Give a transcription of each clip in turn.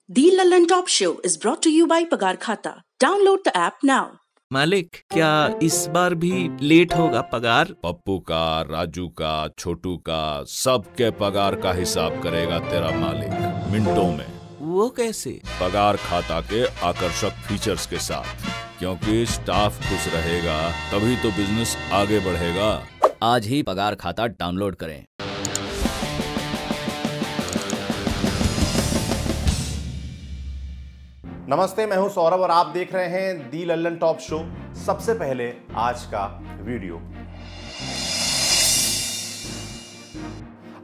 The Lallin Top Show is brought to you by Pagar Khata. Download the app now. मालिक, क्या इस बार भी late होगा पगार? पप्पू का, राजू का, छोटू का, सबके पगार का हिसाब करेगा तेरा मालिक मिनटों में। वो कैसे? पगार खाता के आकर्षक फीचर्स के साथ, क्योंकि स्टाफ खुश रहेगा तभी तो बिजनेस आगे बढ़ेगा। आज ही पगार खाता डाउनलोड करें। नमस्ते, मैं हूं सौरभ और आप देख रहे हैं दी लल्लन टॉप शो। सबसे पहले आज का वीडियो।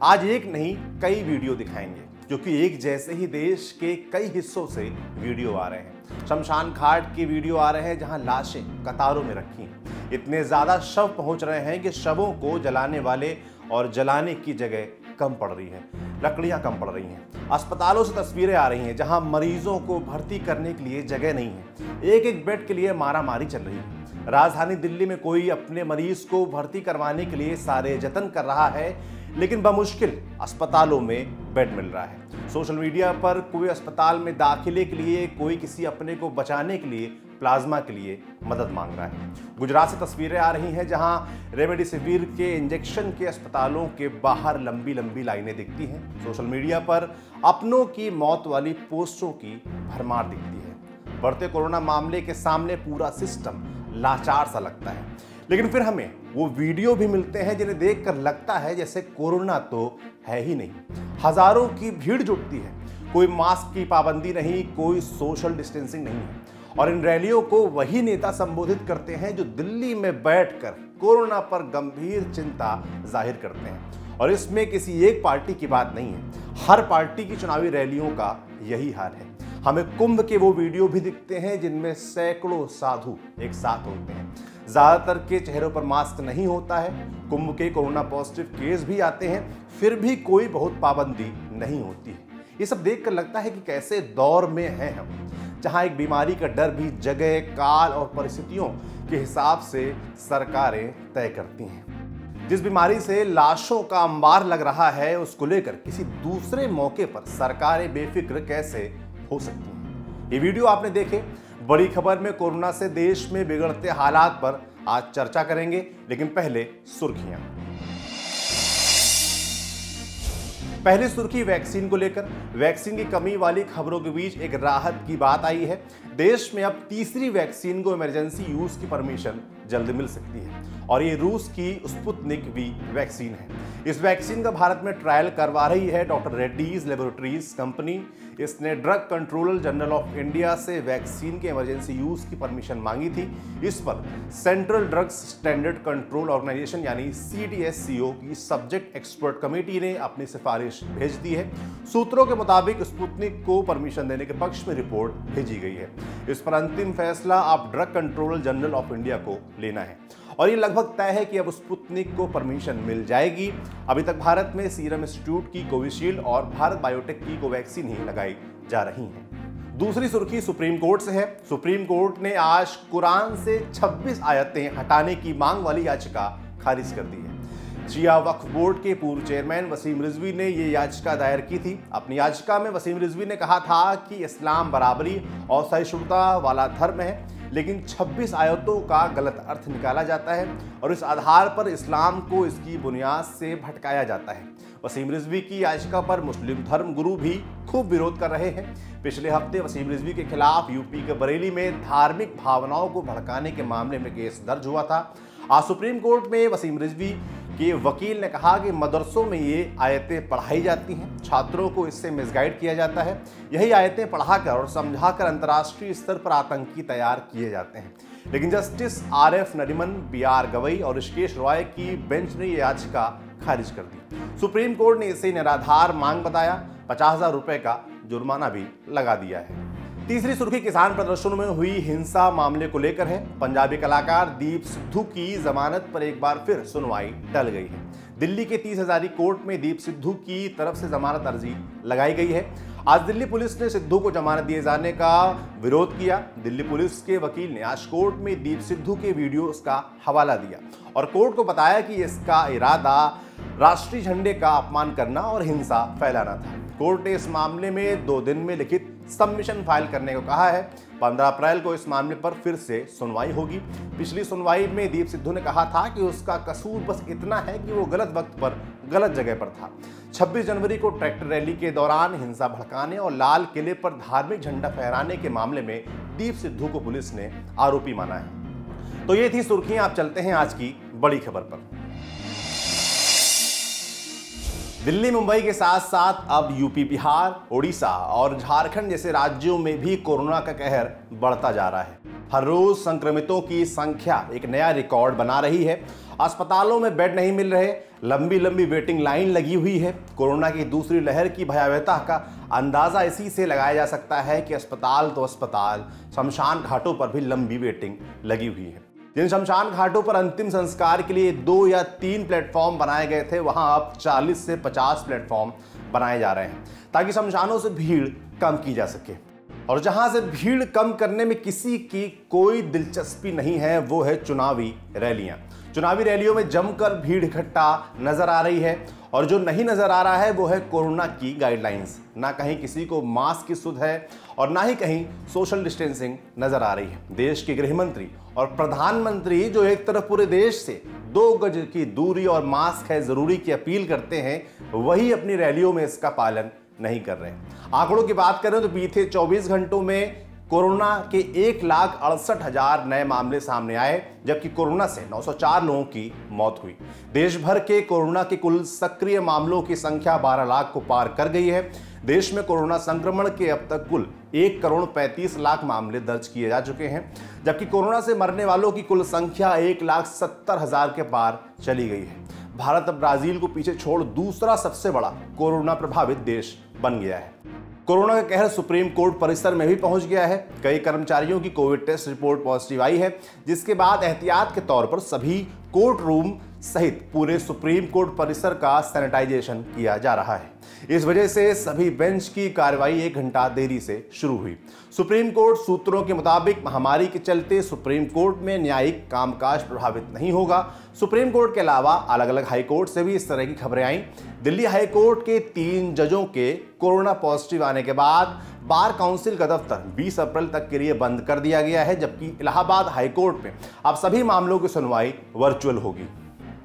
आज एक नहीं कई वीडियो दिखाएंगे, क्योंकि एक जैसे ही देश के कई हिस्सों से वीडियो आ रहे हैं। शमशान घाट के वीडियो आ रहे हैं जहां लाशें कतारों में रखी हैं। इतने ज्यादा शव पहुंच रहे हैं कि शवों को जलाने वाले और जलाने की जगह कम पड़ रही है, लकड़ियां कम पड़ रही हैं। अस्पतालों से तस्वीरें आ रही हैं जहां मरीजों को भर्ती करने के लिए जगह नहीं है। एक एक बेड के लिए मारामारी चल रही है। राजधानी दिल्ली में कोई अपने मरीज को भर्ती करवाने के लिए सारे जतन कर रहा है, लेकिन बमुश्किल अस्पतालों में बेड मिल रहा है। सोशल मीडिया पर कोई अस्पताल में दाखिले के लिए, कोई किसी अपने को बचाने के लिए प्लाज्मा के लिए मदद मांग रहा है। गुजरात से तस्वीरें आ रही हैं जहां रेमडेसिविर के इंजेक्शन के अस्पतालों के बाहर लंबी लंबी लाइनें दिखती हैं। सोशल मीडिया पर अपनों की मौत वाली पोस्टों की भरमार दिखती है। बढ़ते कोरोना मामले के सामने पूरा सिस्टम लाचार सा लगता है, लेकिन फिर हमें वो वीडियो भी मिलते हैं जिन्हें देखकर लगता है जैसे कोरोना तो है ही नहीं। हजारों की भीड़ जुटती है, कोई मास्क की पाबंदी नहीं, कोई सोशल डिस्टेंसिंग नहीं है, और इन रैलियों को वही नेता संबोधित करते हैं जो दिल्ली में बैठकर कोरोना पर गंभीर चिंता जाहिर करते हैं। और इसमें किसी एक पार्टी की बात नहीं है, हर पार्टी की चुनावी रैलियों का यही हाल है। हमें कुंभ के वो वीडियो भी दिखते हैं जिनमें सैकड़ों साधु एक साथ होते हैं। ज्यादातर के चेहरों पर मास्क नहीं होता है। कुंभ के कोरोना पॉजिटिव केस भी आते हैं, फिर भी कोई बहुत पाबंदी नहीं होती है। ये सब देखकर लगता है कि कैसे दौर में हैं हम, जहां एक बीमारी का डर भी जगह, काल और परिस्थितियों के हिसाब से सरकारें तय करती हैं। जिस बीमारी से लाशों का अंबार लग रहा है, उसको लेकर किसी दूसरे मौके पर सरकारें बेफिक्र कैसे हो सकती हैं? ये वीडियो आपने देखे। बड़ी खबर में कोरोना से देश में बिगड़ते हालात पर आज चर्चा करेंगे, लेकिन पहले सुर्खियां। पहली सुर्खी वैक्सीन को लेकर। वैक्सीन की कमी वाली खबरों के बीच एक राहत की बात आई है। देश में अब तीसरी वैक्सीन को इमरजेंसी यूज की परमिशन जल्द मिल सकती है, और ये रूस की स्पुतनिक वी वैक्सीन है। इस वैक्सीन का भारत में ट्रायल करवा रही है डॉक्टर रेड्डीज लेबोरेटरीज कंपनी। इसने drug controller general of India से वैक्सीन के इमरजेंसी यूज की परमिशन मांगी थी। इस पर central drugs standard control organisation यानी CDSCO की सब्जेक्ट एक्सपर्ट कमेटी ने अपनी सिफारिश भेज दी है। सूत्रों के मुताबिक स्पुतनिक को परमिशन देने के पक्ष में रिपोर्ट भेजी गई है। इस पर अंतिम फैसला अब drug controller general of India को लेना है, और ये लगभग तय है कि अब स्पुतनिक को परमिशन मिल जाएगी। अभी तक भारत में सीरम इंस्टीट्यूट की कोविशील्ड और भारत बायोटेक की कोवैक्सीन ही लगाई जा रही है। दूसरी सुर्खी सुप्रीम कोर्ट से है। सुप्रीम कोर्ट ने आज कुरान से 26 आयतें हटाने की मांग वाली याचिका खारिज कर दी है। शिया वक्फ बोर्ड के पूर्व चेयरमैन वसीम रिजवी ने ये याचिका दायर की थी। अपनी याचिका में वसीम रिजवी ने कहा था कि इस्लाम बराबरी और सहिष्णुता वाला धर्म है, लेकिन 26 आयतों का गलत अर्थ निकाला जाता है और इस आधार पर इस्लाम को इसकी बुनियाद से भटकाया जाता है। वसीम रिजवी की याचिका पर मुस्लिम धर्म गुरु भी खूब विरोध कर रहे हैं। पिछले हफ्ते वसीम रिजवी के खिलाफ यूपी के बरेली में धार्मिक भावनाओं को भड़काने के मामले में केस दर्ज हुआ था। आज सुप्रीम कोर्ट में वसीम रिजवी के वकील ने कहा कि मदरसों में ये आयतें पढ़ाई जाती हैं, छात्रों को इससे मिसगाइड किया जाता है। यही आयतें पढ़ाकर और समझाकर अंतर्राष्ट्रीय स्तर पर आतंकी तैयार किए जाते हैं। लेकिन justice RF Nariman, BR Gavai और ऋषिकेश रॉय की बेंच ने यह याचिका खारिज कर दी। सुप्रीम कोर्ट ने इसे निराधार मांग बताया। 50,000 रुपए का जुर्माना भी लगा दिया है। तीसरी सुर्खी किसान प्रदर्शनों में हुई हिंसा मामले को लेकर है। पंजाबी कलाकार दीप सिद्धू की जमानत पर एक बार फिर सुनवाई टल गई है। दिल्ली के 30 हजारी कोर्ट में दीप सिद्धू की तरफ से जमानत अर्जी लगाई गई है। आज दिल्ली पुलिस ने सिद्धू को जमानत दिए जाने का विरोध किया। दिल्ली पुलिस के वकील ने आज कोर्ट में दीप सिद्धू के वीडियोस का हवाला दिया और कोर्ट को बताया कि इसका इरादा राष्ट्रीय झंडे का अपमान करना और हिंसा फैलाना था। कोर्ट ने इस मामले में 2 दिन में लिखित सबमिशन फाइल करने को कहा है। 15 अप्रैल को इस मामले पर फिर से सुनवाई होगी। पिछली सुनवाई में दीप सिद्धू ने कहा था कि उसका कसूर बस इतना है कि वो गलत वक्त पर गलत जगह पर था। 26 जनवरी को ट्रैक्टर रैली के दौरान हिंसा भड़काने और लाल किले पर धार्मिक झंडा फहराने के मामले में दीप सिद्धू को पुलिस ने आरोपी माना है। तो ये थी सुर्खियां। आप चलते हैं आज की बड़ी खबर पर। दिल्ली मुंबई के साथ साथ अब यूपी, बिहार, ओडिशा और झारखंड जैसे राज्यों में भी कोरोना का कहर बढ़ता जा रहा है। हर रोज संक्रमितों की संख्या एक नया रिकॉर्ड बना रही है। अस्पतालों में बेड नहीं मिल रहे, लंबी लंबी वेटिंग लाइन लगी हुई है। कोरोना की दूसरी लहर की भयावहता का अंदाजा इसी से लगाया जा सकता है कि अस्पताल तो अस्पताल, शमशान घाटों पर भी लंबी वेटिंग लगी हुई है। जिन शमशान घाटों पर अंतिम संस्कार के लिए 2 या 3 प्लेटफॉर्म बनाए गए थे, वहां अब 40 से 50 प्लेटफॉर्म बनाए जा रहे हैं ताकि शमशानों से भीड़ कम की जा सके। और जहां से भीड़ कम करने में किसी की कोई दिलचस्पी नहीं है, वो है चुनावी रैलियां। चुनावी रैलियों में जमकर भीड़ इकट्ठा नजर आ रही है और जो नहीं नजर आ रहा है वो है कोरोना की गाइडलाइंस। ना कहीं किसी को मास्क की सुध है और ना ही कहीं सोशल डिस्टेंसिंग नजर आ रही है। देश के गृह मंत्री और प्रधानमंत्री जो एक तरफ पूरे देश से 2 गज की दूरी और मास्क है जरूरी की अपील करते हैं, वही अपनी रैलियों में इसका पालन नहीं कर रहे हैं। आंकड़ों की बात करें तो बीते 24 घंटों में कोरोना के 1,68,000 नए मामले सामने आए, जबकि कोरोना से 904 लोगों की मौत हुई। देश भर के कोरोना के कुल सक्रिय मामलों की संख्या 12 लाख को पार कर गई है। देश में कोरोना संक्रमण के अब तक कुल 1,35,00,000 मामले दर्ज किए जा चुके हैं, जबकि कोरोना से मरने वालों की कुल संख्या 1,70,000 के पार चली गई है। भारत अब ब्राजील को पीछे छोड़ दूसरा सबसे बड़ा कोरोना प्रभावित देश बन गया है। कोरोना का कहर सुप्रीम कोर्ट परिसर में भी पहुंच गया है। कई कर्मचारियों की कोविड टेस्ट रिपोर्ट पॉजिटिव आई है, जिसके बाद एहतियात के तौर पर सभी कोर्ट रूम सहित पूरे सुप्रीम कोर्ट परिसर का सैनिटाइजेशन किया जा रहा है। इस वजह से सभी बेंच की कार्रवाई 1 घंटा देरी से शुरू हुई। सुप्रीम कोर्ट सूत्रों के मुताबिक महामारी के चलते सुप्रीम कोर्ट में न्यायिक कामकाज प्रभावित नहीं होगा। सुप्रीम कोर्ट के अलावा अलग अलग हाई कोर्ट से भी इस तरह की खबरें आई। दिल्ली हाई कोर्ट के 3 जजों के कोरोना पॉजिटिव आने के बाद बार काउंसिल का दफ्तर 20 अप्रैल तक के लिए बंद कर दिया गया है, जबकि इलाहाबाद हाई कोर्ट में अब सभी मामलों की सुनवाई वर्चुअल होगी।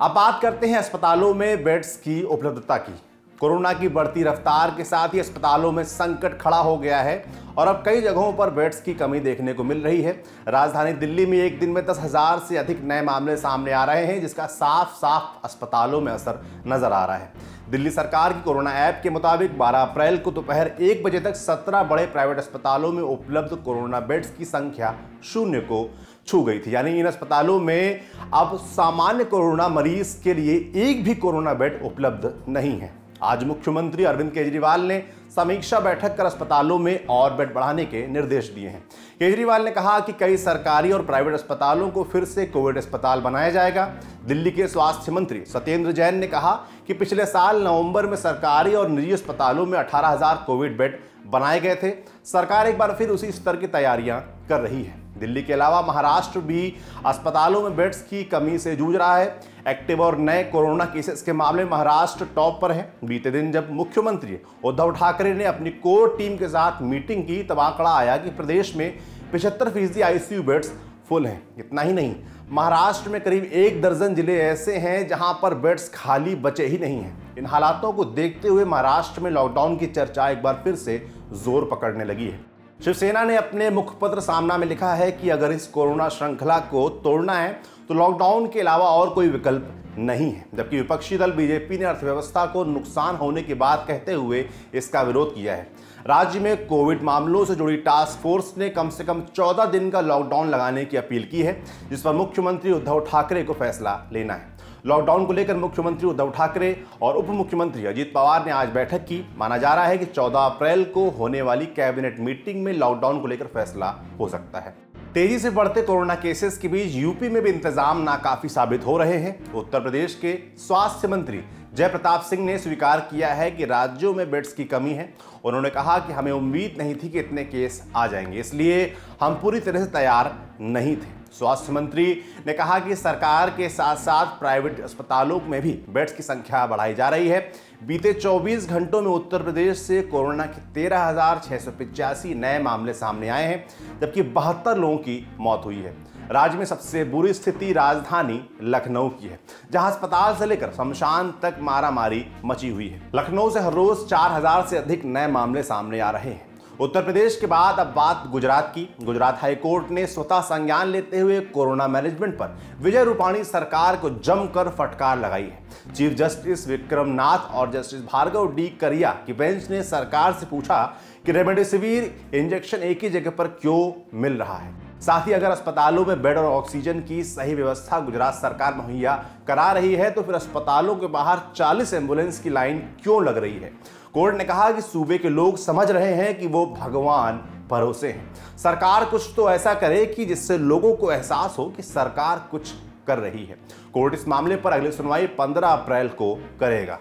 अब बात करते हैं अस्पतालों में बेड्स की उपलब्धता की। कोरोना की बढ़ती रफ्तार के साथ ही अस्पतालों में संकट खड़ा हो गया है और अब कई जगहों पर बेड्स की कमी देखने को मिल रही है। राजधानी दिल्ली में एक दिन में 10,000 से अधिक नए मामले सामने आ रहे हैं, जिसका साफ साफ अस्पतालों में असर नजर आ रहा है। दिल्ली सरकार की कोरोना ऐप के मुताबिक 12 अप्रैल को दोपहर 1 बजे तक 17 बड़े प्राइवेट अस्पतालों में उपलब्ध कोरोना बेड्स की संख्या 0 को छू गई थी। यानी इन अस्पतालों में अब सामान्य कोरोना मरीज के लिए एक भी कोरोना बेड उपलब्ध नहीं है। आज मुख्यमंत्री अरविंद केजरीवाल ने समीक्षा बैठक कर अस्पतालों में और बेड बढ़ाने के निर्देश दिए हैं। केजरीवाल ने कहा कि कई सरकारी और प्राइवेट अस्पतालों को फिर से कोविड अस्पताल बनाया जाएगा। दिल्ली के स्वास्थ्य मंत्री सत्येंद्र जैन ने कहा कि पिछले साल नवंबर में सरकारी और निजी अस्पतालों में 18,000 कोविड बेड बनाए गए थे। सरकार एक बार फिर उसी स्तर की तैयारियां कर रही है। दिल्ली के अलावा महाराष्ट्र भी अस्पतालों में बेड्स की कमी से जूझ रहा है। एक्टिव और नए कोरोना केसेस के मामले में महाराष्ट्र टॉप पर है। बीते दिन जब मुख्यमंत्री उद्धव ठाकरे ने अपनी कोर टीम के साथ मीटिंग की, तब आंकड़ा आया कि प्रदेश में 75% आईसीयू बेड्स फुल हैं। इतना ही नहीं, महाराष्ट्र में करीब 1 दर्जन जिले ऐसे हैं जहां पर बेड्स खाली बचे ही नहीं हैं। इन हालातों को देखते हुए महाराष्ट्र में लॉकडाउन की चर्चा एक बार फिर से जोर पकड़ने लगी है। शिवसेना ने अपने मुखपत्र सामना में लिखा है कि अगर इस कोरोना श्रृंखला को तोड़ना है तो लॉकडाउन के अलावा और कोई विकल्प नहीं है। जबकि विपक्षी दल बीजेपी ने अर्थव्यवस्था को नुकसान होने की बात कहते हुए इसका विरोध किया है। राज्य में कोविड मामलों से जुड़ी टास्क फोर्स ने कम से कम 14 दिन का लॉकडाउन लगाने की अपील की है, जिस पर मुख्यमंत्री उद्धव ठाकरे को फैसला लेना है। लॉकडाउन को लेकर मुख्यमंत्री उद्धव ठाकरे और उप मुख्यमंत्री अजित पवार ने आज बैठक की। माना जा रहा है कि 14 अप्रैल को होने वाली कैबिनेट मीटिंग में लॉकडाउन को लेकर फैसला हो सकता है। तेजी से बढ़ते कोरोना केसेस के बीच यूपी में भी इंतजाम नाकाफी साबित हो रहे हैं। उत्तर प्रदेश के स्वास्थ्य मंत्री जय प्रताप सिंह ने स्वीकार किया है कि राज्यों में बेड्स की कमी है। उन्होंने कहा कि हमें उम्मीद नहीं थी कि इतने केस आ जाएंगे, इसलिए हम पूरी तरह से तैयार नहीं थे। स्वास्थ्य मंत्री ने कहा कि सरकार के साथ साथ प्राइवेट अस्पतालों में भी बेड्स की संख्या बढ़ाई जा रही है। बीते 24 घंटों में उत्तर प्रदेश से कोरोना के 13,685 नए मामले सामने आए हैं, जबकि 72 लोगों की मौत हुई है। राज्य में सबसे बुरी स्थिति राजधानी लखनऊ की है, जहां अस्पताल से लेकर शमशान तक मारामारी मची हुई है। लखनऊ से हर रोज 4000 से अधिक नए मामले सामने आ रहे हैं। उत्तर प्रदेश के बाद अब बात गुजरात की। गुजरात हाईकोर्ट ने स्वतः संज्ञान लेते हुए कोरोना मैनेजमेंट पर विजय रूपाणी सरकार को जमकर फटकार लगाई है। चीफ जस्टिस विक्रम नाथ और जस्टिस भार्गव डी करिया की बेंच ने सरकार से पूछा कि रेमडेसिविर इंजेक्शन एक ही जगह पर क्यों मिल रहा है। साथ ही अगर अस्पतालों में बेड और ऑक्सीजन की सही व्यवस्था गुजरात सरकार मुहैया करा रही है तो फिर अस्पतालों के बाहर 40 एम्बुलेंस की लाइन क्यों लग रही है। कोर्ट ने कहा कि सूबे के लोग समझ रहे हैं कि वो भगवान भरोसे हैं। सरकार कुछ तो ऐसा करे कि जिससे लोगों को एहसास हो कि सरकार कुछ कर रही है। कोर्ट इस मामले पर अगली सुनवाई 15 अप्रैल को करेगा।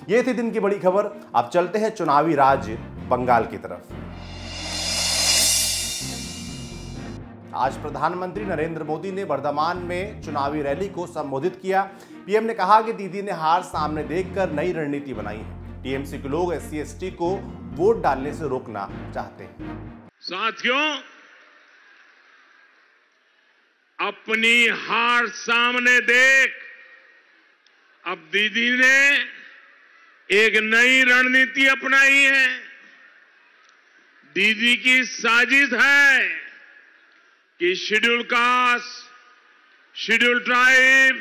ये थी दिन की बड़ी खबर। अब चलते हैं चुनावी राज्य बंगाल की तरफ। आज प्रधानमंत्री नरेंद्र मोदी ने बर्धमान में चुनावी रैली को संबोधित किया। पीएम ने कहा कि दीदी ने हार सामने देखकर नई रणनीति बनाई है। टीएमसी के लोग SC/ST को वोट डालने से रोकना चाहते हैं। साथियों, अपनी हार सामने देख अब दीदी ने एक नई रणनीति अपनाई है। दीदी की साजिश है कि शेड्यूल कास्ट, शेड्यूल ट्राइब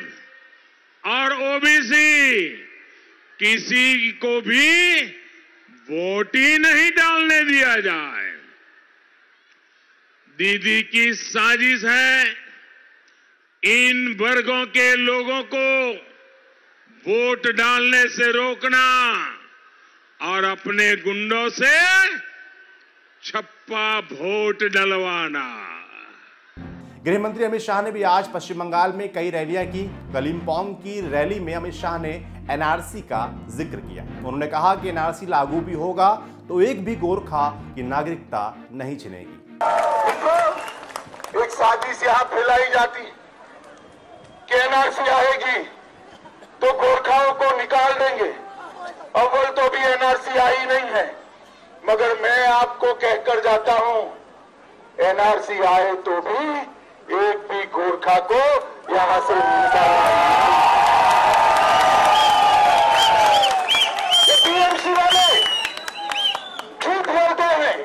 और ओबीसी किसी को भी वोट ही नहीं डालने दिया जाए। दीदी की साजिश है इन वर्गों के लोगों को वोट डालने से रोकना और अपने गुंडों से छप्पा वोट डलवाना। गृह मंत्री अमित शाह ने भी आज पश्चिम बंगाल में कई रैलियां की। कलिम्पोंग की रैली में अमित शाह ने एनआरसी का जिक्र किया। उन्होंने कहा कि एनआरसी लागू भी होगा तो एक भी गोरखा की नागरिकता नहीं छिनेगी। एक साजिश यहाँ फैलाई जाती कि एनआरसी आएगी तो गोरखाओं को निकाल देंगे। अव्वल तो भी एनआरसी आई नहीं है, मगर मैं आपको कहकर जाता हूँ एनआरसी आए तो भी एक भी गोरखा को यहां से टीएमसी वाले झूठ बोलते हैं।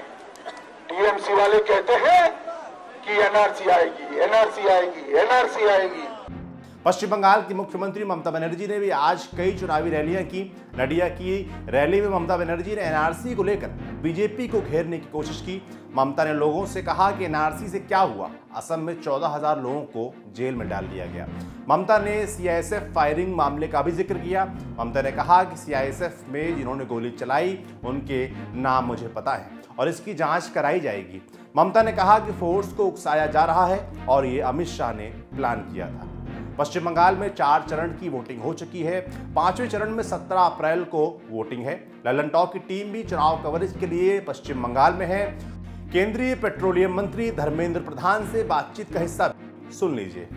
टीएमसी वाले कहते हैं कि एनआरसी आएगी, एनआरसी आएगी, एनआरसी आएगी। पश्चिम बंगाल की मुख्यमंत्री ममता बनर्जी ने भी आज कई चुनावी रैलियां की। नडिया की रैली में ममता बनर्जी ने एनआरसी को लेकर बीजेपी को घेरने की कोशिश की। ममता ने लोगों से कहा कि एनआरसी से क्या हुआ, असम में 14,000 लोगों को जेल में डाल दिया गया। ममता ने सीआईएसएफ फायरिंग मामले का भी जिक्र किया। ममता ने कहा कि सीआईएसएफ में जिन्होंने गोली चलाई उनके नाम मुझे पता है और इसकी जांच कराई जाएगी। ममता ने कहा कि फोर्स को उकसाया जा रहा है और ये अमित शाह ने प्लान किया था। पश्चिम बंगाल में 4 चरण की वोटिंग हो चुकी है। 5वें चरण में 17 अप्रैल को वोटिंग है। ललन टॉप की टीम भी चुनाव कवरेज के लिए पश्चिम बंगाल में है। केंद्रीय पेट्रोलियम मंत्री धर्मेंद्र प्रधान से बातचीत का हिस्सा सुन लीजिए।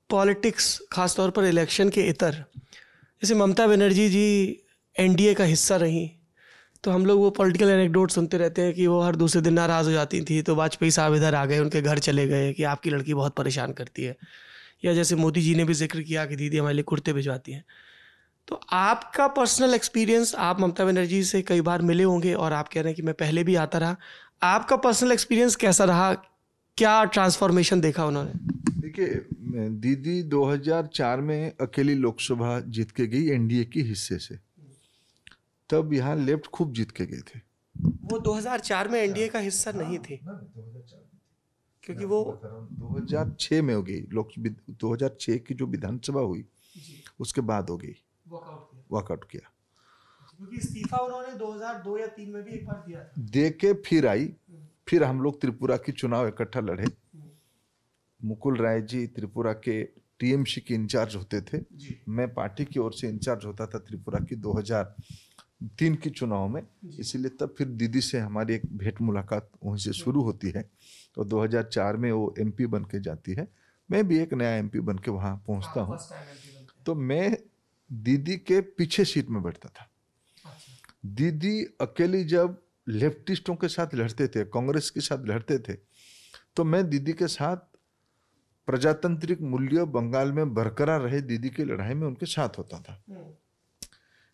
पॉलिटिक्स, खासतौर पर इलेक्शन के इतर, जैसे ममता बनर्जी जी एनडीए का हिस्सा रही तो हम लोग वो पॉलिटिकल एनेक्डोट सुनते रहते हैं कि वो हर दूसरे दिन नाराज़ हो जाती थी तो वाजपेयी साहब इधर आ गए, उनके घर चले गए कि आपकी लड़की बहुत परेशान करती है। या जैसे मोदी जी ने भी जिक्र किया कि दीदी हमारे लिए कुर्ते भिजवाती हैं। तो आपका पर्सनल एक्सपीरियंस, आप ममता बनर्जी से कई बार मिले होंगे और आप कह रहे हैं कि मैं पहले भी आता रहा, आपका पर्सनल एक्सपीरियंस कैसा रहा? क्या ट्रांसफॉर्मेशन देखा उन्होंने? देखिए, दीदी 2004 में अकेली लोकसभा जीत के गई एनडीए की हिस्से से। तब यहाँ लेफ्ट खूब जीत के गए थे। वो 2004 में एनडीए का हिस्सा नहीं थे क्योंकि वो 2006 में हो गई। 2006 की जो विधानसभा हुई उसके बाद हो गई, वॉकआउट किया। क्योंकि इस्तीफा उन्होंने 2002 या 3 में भी एक बार दिया था। दे के फिर आई, फिर हम लोग त्रिपुरा की चुनाव इकट्ठा लड़े। मुकुल राय जी त्रिपुरा के टीएमसी के इंचार्ज होते थे, मैं पार्टी की ओर से इंचार्ज होता था त्रिपुरा की 2003 की चुनाव में। इसीलिए तब फिर दीदी से हमारी एक भेंट मुलाकात वहीं से शुरू होती है। तो 2004 में वो एमपी बन के जाती है मैं भी एक नया एमपी बन के वहाँ पहुँचता हूँ, तो मैं दीदी के पीछे सीट में बैठता था। दीदी अकेली जब लेफ्टिस्टों के साथ लड़ते थे, कांग्रेस के साथ लड़ते थे, तो मैं दीदी के साथ प्रजातांत्रिक मूल्य बंगाल में बरकरार रहे दीदी की लड़ाई में उनके साथ होता था।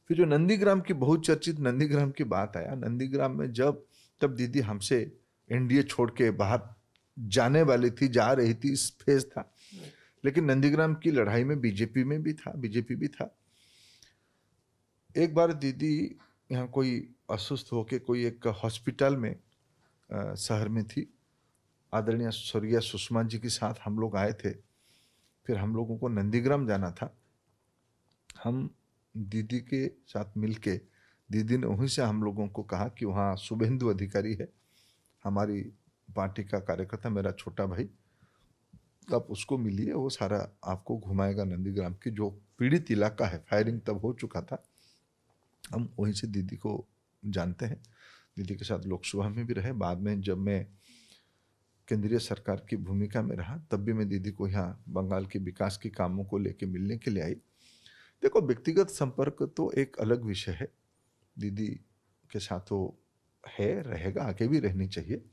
फिर जो नंदीग्राम की बहुचर्चित नंदीग्राम की बात आया, नंदीग्राम में तब दीदी हमसे एनडीए छोड़ के बाहर जाने वाली थी, जा रही थी, इस फेज था, लेकिन नंदीग्राम की लड़ाई में बीजेपी भी था। एक बार दीदी यहाँ कोई अस्वस्थ होके कोई एक हॉस्पिटल में शहर में थी, आदरणीय स्वर्गीय सुषमा जी के साथ हम लोग आए थे। फिर हम लोगों को नंदीग्राम जाना था। हम दीदी के साथ मिलके दीदी ने वहीं से हम लोगों को कहा कि वहाँ शुभेंदु अधिकारी है, हमारी पार्टी का कार्यकर्ता, मेरा छोटा भाई, आप उसको मिलिए, वो सारा आपको घुमाएगा नंदीग्राम की जो पीड़ित इलाका है। फायरिंग तब हो चुका था। हम वहीं से दीदी को जानते हैं, दीदी के साथ लोकसभा में भी रहे। बाद में जब मैं केंद्रीय सरकार की भूमिका में रहा, तब भी मैं दीदी को यहाँ बंगाल के विकास के कामों को लेके मिलने के लिए आई। देखो, व्यक्तिगत संपर्क तो एक अलग विषय है, दीदी के साथ वो है, रहेगा, आगे भी रहनी चाहिए,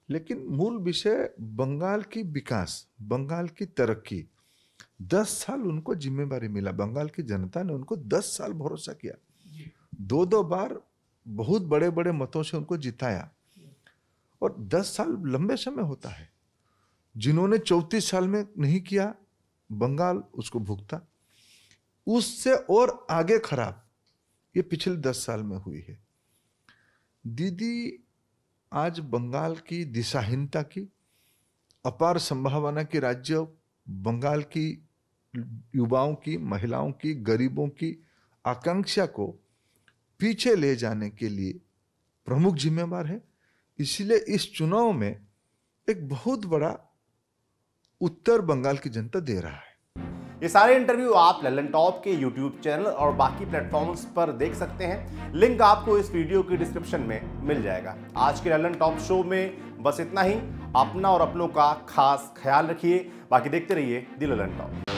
लेकिन मूल विषय बंगाल की विकास, बंगाल की तरक्की। 10 साल उनको जिम्मेदारी मिला, बंगाल की जनता ने उनको 10 साल भरोसा किया, 2 बार बहुत बड़े बड़े मतों से उनको जिताया। और 10 साल लंबे समय होता है। जिन्होंने 34 साल में नहीं किया, बंगाल उसको भुगता। उससे और आगे खराब ये पिछले 10 साल में हुई है। दीदी आज बंगाल की दिशाहीनता की, अपार संभावना के राज्य बंगाल की युवाओं की, महिलाओं की, गरीबों की आकांक्षा को पीछे ले जाने के लिए प्रमुख जिम्मेवार है। इसलिए इस चुनाव में एक बहुत बड़ा उत्तर बंगाल की जनता दे रहा है। ये सारे इंटरव्यू आप लल्लन टॉप के YouTube चैनल और बाकी प्लेटफॉर्म्स पर देख सकते हैं। लिंक आपको इस वीडियो की डिस्क्रिप्शन में मिल जाएगा। आज के लल्लन टॉप शो में बस इतना ही। अपना और अपनों का खास ख्याल रखिए। बाकी देखते रहिए दी लल्लन टॉप।